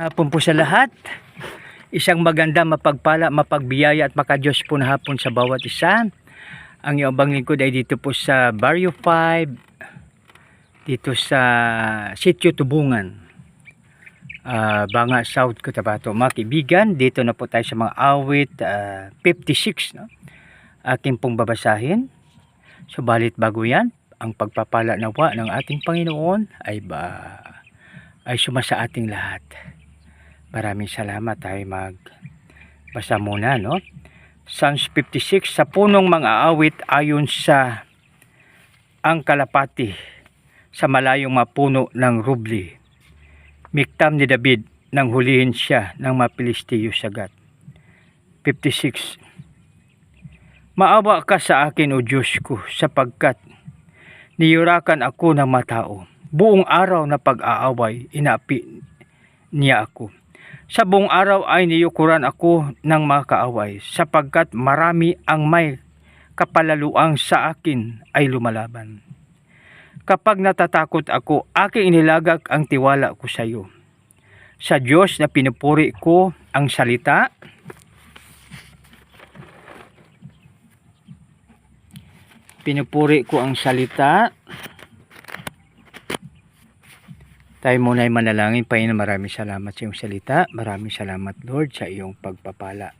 Hapon po sa lahat. Isang maganda, mapagpala, mapagbiyaya at makadiyos po na hapon sa bawat isa. Ang iyong lingkod ay dito po sa Barrio 5, dito sa Sitio Tubungan, Banga, South Cotabato. Mga kaibigan, dito na po tayo sa mga awit 56. No? Aking pong babasahin. Subalit bago yan, ang pagpapala nawa ng ating Panginoon ay sumasa ating lahat. Maraming salamat. Tayo magbasa muna, no? Psalms 56, sa punong mga awit ayon sa ang kalapati, sa malayong mapuno ng rubli. Miktam ni David nang hulihin siya ng Mapilistiyo sagat. 56. Maawa ka sa akin, O Diyos ko, sapagkat niyurakan ako ng matao. Buong araw na pag-aaway, inaapi niya ako. Sa buong araw ay niyukuran ako ng mga kaaway, sapagkat marami ang may kapalaluang sa akin ay lumalaban. Kapag natatakot ako, aking inilagak ang tiwala ko sa iyo. Sa Diyos na pinupuri ko ang salita, Tayo muna ay manalangin. Panginoon, maraming salamat sa iyong salita. Maraming salamat, Lord, sa iyong pagpapala.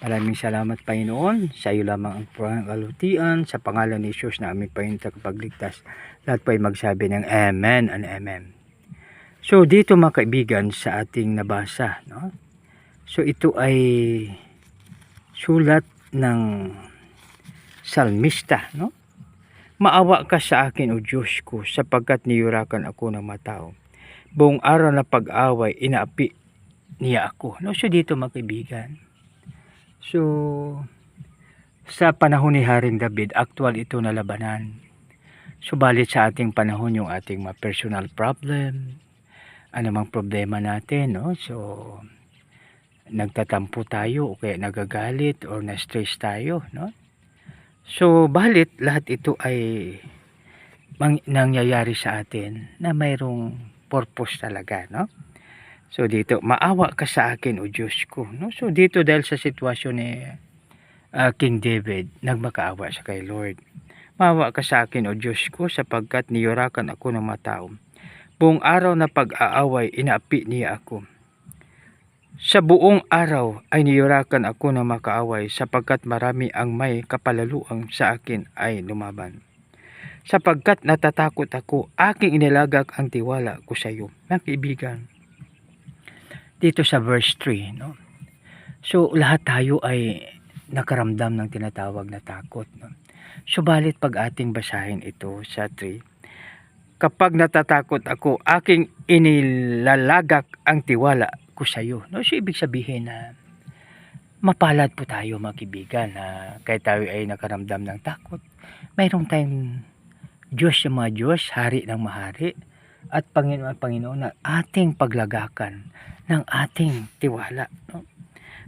Maraming salamat, Panginoon, sa iyo lamang ang kalutian. Sa pangalan ni Jesus na aming Panginoon tagapagligtas. Lahat po ay magsabi ng Amen and Amen. So, dito mga kaibigan sa ating nabasa, no? So, ito ay sulat ng salmista, no? Maawa ka sa akin, O Diyos ko, sapagkat niyurakan ako ng matao. Buong araw na pag-away, inaapi niya ako. No? So dito mga kaibigan. So, sa panahon ni Haring David, actual ito na labanan. Subalit sa ating panahon, yung ating mga personal problem, anumang problema natin, no? So, nagtatampo tayo o kaya nagagalit or na-stress tayo, no? So, balit lahat ito ay nangyayari sa atin na mayroong purpose talaga, no? So, dito, maawa ka sa akin, O Diyos ko, no? So, dito dahil sa sitwasyon ni King David, nagmakaawa siya kay Lord. Maawa ka sa akin, O Diyos ko, sapagkat niyurakan ako ng matao. Buong araw na pag-aaway, inaapi niya ako. Sa buong araw ay niyurakan ako ng makaaway, sapagkat marami ang may kapalaluang sa akin ay lumaban. Sapagkat natatakot ako, aking inilagak ang tiwala ko sa iyo. Mga kaibigan, dito sa verse 3, no? So, lahat tayo ay nakaramdam ng tinatawag na takot, no? Subalit pag ating basahin ito sa 3, kapag natatakot ako, aking inilalagak ang tiwala ko sa iyo. No? So, ibig sabihin na mapalad po tayo mga kaibigan na kahit tayo ay nakaramdam ng takot, mayroong tayong Diyos sa mga Diyos, hari ng mahari, at Panginoon na ating paglagakan ng ating tiwala. No?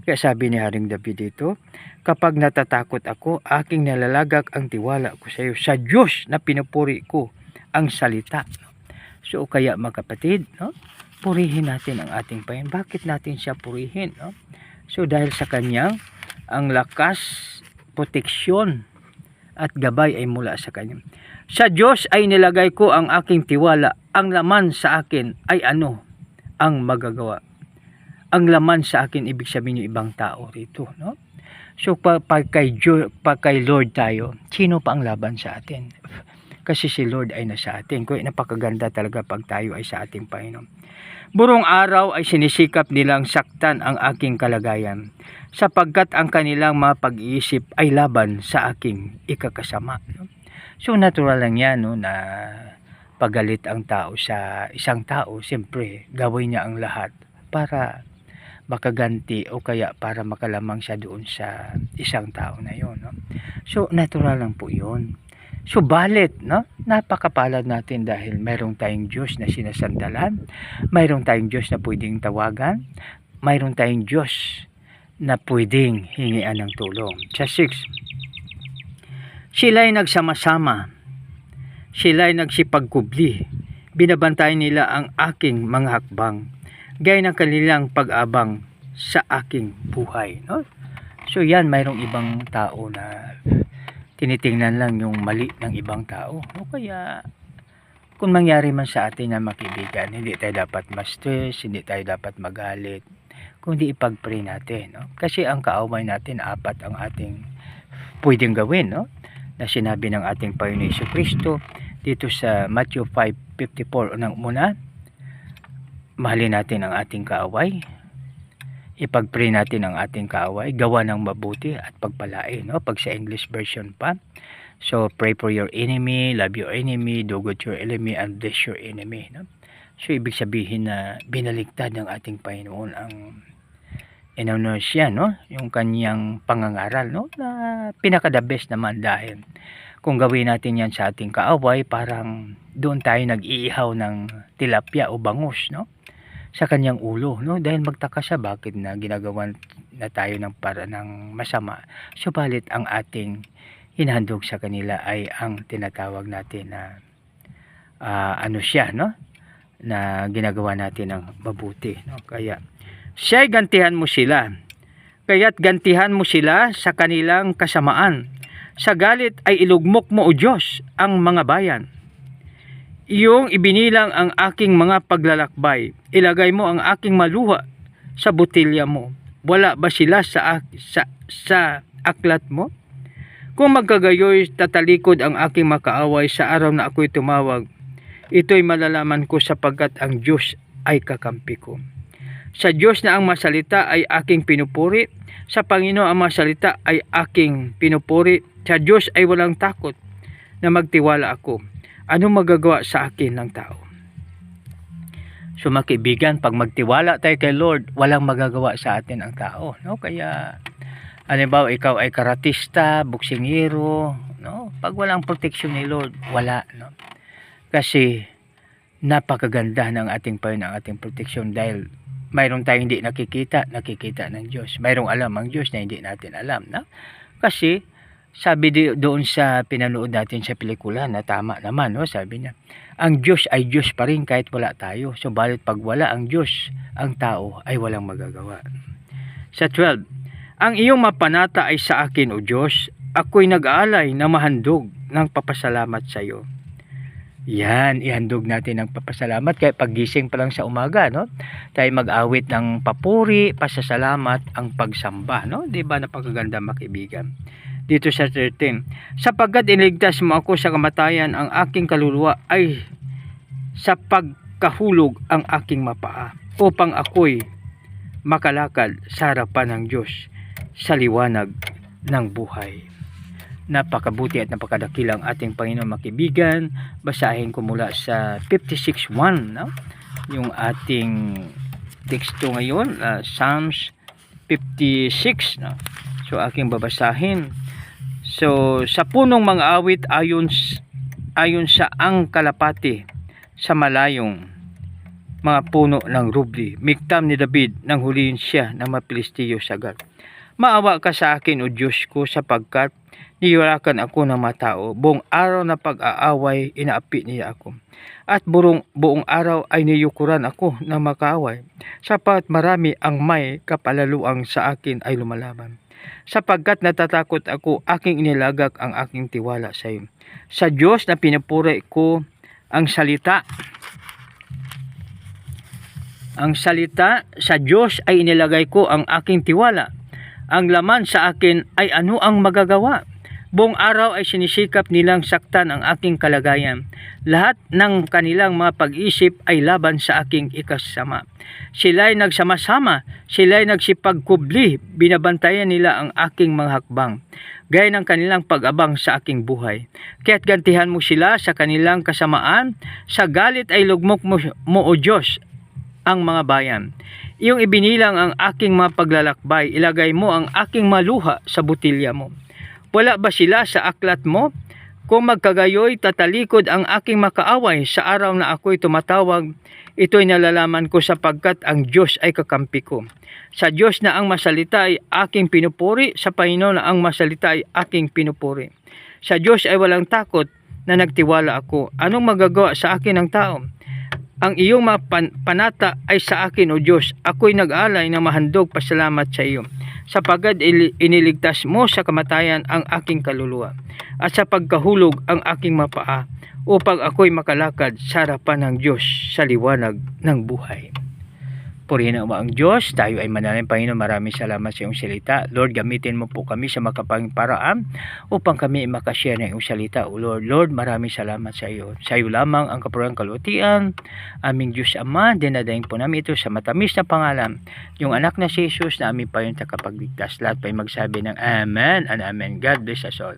Kaya sabi ni Haring David dito, kapag natatakot ako, aking nalalagak ang tiwala ko sa iyo. Sa Diyos na pinupuri ko ang salita. No? So kaya mga kapatid, no? Purihin natin ang ating Panginoon. Bakit natin siya purihin? No? So dahil sa kanyang ang lakas, proteksyon at gabay ay mula sa kanya. Sa Diyos ay nilagay ko ang aking tiwala. Ang laman sa akin ay ano ang magagawa? Ang laman sa akin, ibig sabihin yung ibang tao rito, no? So pag kay Lord tayo, sino pa ang laban sa atin? Kasi si Lord ay nasa atin. Kaya napakaganda talaga pag tayo ay sa ating Panginoon. Burong araw ay sinisikap nilang saktan ang aking kalagayan, sapagkat ang kanilang mga pag-iisip ay laban sa aking ikakasama. No? So natural lang yan, no, na pagalit ang tao sa isang tao, siyempre gawin niya ang lahat para makaganti o kaya para makalamang siya doon sa isang tao na yon. No? So natural lang po yun. Subalit, no, napakapalad natin dahil mayroong tayong Diyos na sinasandalan, mayroong tayong Diyos na pwedeng tawagan, mayroong tayong Diyos na pwedeng hingian ng tulong. Sa 6, sila'y nagsama-sama, sila'y nagsipagkubli, binabantayan nila ang aking mga hakbang. gaya ng kanilang pag-abang sa aking buhay, no? So yan, mayroong ibang tao na tinitingnan lang yung mali ng ibang tao, no? Kaya kung mangyari man sa atin na makibigan, hindi tayo dapat ma-stress, hindi tayo dapat magalit, kundi ipag-pray natin, no? Kasi ang kaaway natin, apat ang ating pwedeng gawin, no? Na sinabi ng ating Panginoon Jesucristo dito sa Matthew 5:54. Unang muna, mahalin natin ang ating kaaway, ipag-pray natin ang ating kaaway, gawa ng mabuti at pagpalain, no? Pag sa English version pa, so pray for your enemy, love your enemy, do good to your enemy, and bless your enemy, no? So ibig sabihin na binaligtad ng ating Panginoon ang inano siya, no? Yung kanyang pangangaral, no? Na pinaka the best naman, dahil kung gawin natin yan sa ating kaaway, parang doon tayo nag-iihaw ng tilapia o bangus, no? Sa kanyang ulo, no? Dahil magtaka siya bakit na ginagawan na tayo ng para ng masama. Subalit ang ating hinahandog sa kanila ay ang tinatawag natin na ano siya, no? Na ginagawa natin ng mabuti, no? Kaya siya'y gantihan mo sila, kaya't gantihan mo sila sa kanilang kasamaan. Sa galit ay ilugmok mo, O Diyos, ang mga bayan. Iyong ibinilang ang aking mga paglalakbay, ilagay mo ang aking maluha sa botilya mo. Wala ba sila sa aklat mo? Kung magkagayoy, tatalikod ang aking makaaway sa araw na ako'y tumawag. Ito'y malalaman ko sapagkat ang Diyos ay kakampi ko. Sa Diyos na ang masalita ay aking pinupuri. Sa Panginoon ang masalita ay aking pinupuri. Sa Diyos ay walang takot na magtiwala ako. Ano magagawa sa akin ng tao? So mga kaibigan, pag magtiwala tayo kay Lord, walang magagawa sa atin ang tao, no? Kaya halimbawa ikaw ay karatista, boksingero, no? Pag walang protection ni Lord, wala, no? Kasi napakaganda ng ating Panginoon, ang ating protection, dahil mayroon tayong hindi nakikita ng Diyos. Mayroong alam ang Diyos na hindi natin alam, no? Kasi sabi doon sa pinanood natin sa pelikula, na tama naman, no? Sabi niya, ang Diyos ay Diyos pa rin kahit wala tayo. So balit pag wala ang Diyos, ang tao ay walang magagawa. Sa 12, ang iyong mapanata ay sa akin, O Diyos, ako'y nag-aalay na mahandog ng papasalamat sa iyo. Yan, ihandog natin ng papasalamat kaya paggising pa lang sa umaga, no? Tayo mag-awit ng papuri, pasasalamat, ang pagsamba, no? 'Di ba, napakaganda mga kaibigan. Dito sa 13, sapagkat iligtas mo ako sa kamatayan, ang aking kaluluwa ay sa pagkahulog ang aking mapaa, upang ako'y makalakad sa harapan ng Diyos sa liwanag ng buhay. Napakabuti at napakadakilang ating Panginoon mga kaibigan. Basahin ko mula sa 56:1, no? Yung ating teksto ngayon, Psalms 56, no? So aking babasahin. So sa punong mga awit ayon sa ang kalapati sa malayong mga puno ng rubli, miktam ni David nang huliin siya ng Mapilistiyo sagad. Maawa ka sa akin, O Diyos ko, sapagkat niyurakan ako ng matao. Buong araw na pag-aaway, inaapi niya ako. At buong araw ay niyukuran ako ng makaaway. Sapat marami ang may kapalaluang sa akin ay lumalaban. Sapagkat natatakot ako, aking inilagak ang aking tiwala sa iyo. Sa Diyos na pinupuri ko ang salita. Sa Diyos ay inilagay ko ang aking tiwala. Ang laman sa akin ay ano ang magagawa? Buong araw ay sinisikap nilang saktan ang aking kalagayan. Lahat ng kanilang mga pag-isip ay laban sa aking ikasama. Sila'y nagsama-sama, sila'y nagsipagkubli, binabantayan nila ang aking mga hakbang, gaya ng kanilang pag-abang sa aking buhay. Kaya't gantihan mo sila sa kanilang kasamaan, sa galit ay lugmok mo, O Diyos, ang mga bayan. Iyong ibinilang ang aking mga paglalakbay, ilagay mo ang aking maluha sa botilya mo. Wala ba sila sa aklat mo? Kung magkagayoy, tatalikod ang aking makaaway sa araw na ako'y tumatawag. Ito'y nalalaman ko sapagkat ang Diyos ay kakampi ko. Sa Diyos na ang masalita ay aking pinupuri, sa Panginoon na ang masalita ay aking pinupuri. Sa Diyos ay walang takot na nagtiwala ako. Anong magagawa sa akin ng tao? ang iyong mga panata ay sa akin, O Diyos. Ako'y nag-alay ng mahandog pasalamat sa iyo, sapagkat iniligtas mo sa kamatayan ang aking kaluluwa, at sa pagkahulog ang aking mapaa, upang ako'y makalakad sa harapan ng Diyos sa liwanag ng buhay. Purihin ang ang Diyos. Tayo ay manalangin. Panginoon, maraming salamat sa iyong salita. Lord, gamitin mo po kami sa makapanging paraan upang kami makashare ng iyong salita. O Lord, maraming salamat sa iyo. Sa iyo lamang ang kapurihan kalutian. Aming Diyos Ama, dinadaing po namin ito sa matamis na pangalan, yung anak na si Jesus na aming payong takapagligtas. Lahat pa ay magsabi ng Amen and Amen. God bless us all.